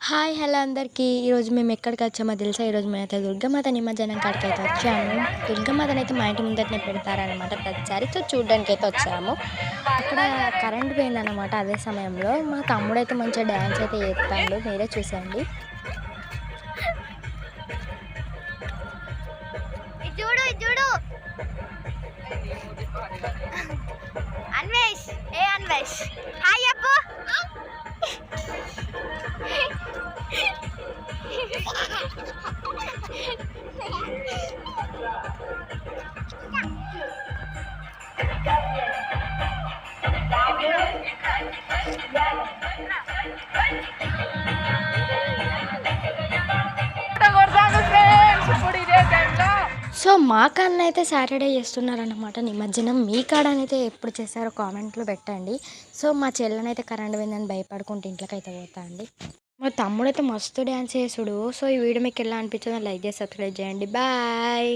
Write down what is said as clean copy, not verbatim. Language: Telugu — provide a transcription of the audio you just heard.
హాయ్ హలో అందరికీ ఈరోజు మేము ఎక్కడికి వచ్చామో తెలుసా? ఈరోజు మేమైతే దుర్గమాత నిమజ్జనం కాడికి అయితే వచ్చాము. దుర్గమాతను అయితే మా ఇంటి ముందటనే పెడతారనమాట ప్రతిసారి. సో చూడ్డానికి అయితే వచ్చాము. అక్కడ కరెంట్ పోయిందనమాట. అదే సమయంలో మా తమ్ముడైతే మంచిగా డ్యాన్స్ అయితే చేస్తాడు, మీరే చూసండి. చూడు అన్వేష్ అన్వేష్ హాయ్ చెప్పు. సో మా కాడన అయితే సాటర్డే చేస్తున్నారన్నమాట నిమజ్జనం. మీ కాడనైతే ఎప్పుడు చేస్తారో కామెంట్లో పెట్టండి. సో మా చెల్లెనైతే కరెంట్ పోయిందని భయపడుకుంటే ఇంట్లోకైతే పోతా అండి. మా తమ్ముడైతే మస్తు డ్యాన్స్ చేసుడు. సో ఈ వీడియో మీకు ఎలా అనిపించిందో లైక్ చేసి సబ్స్క్రైబ్ చేయండి. బాయ్.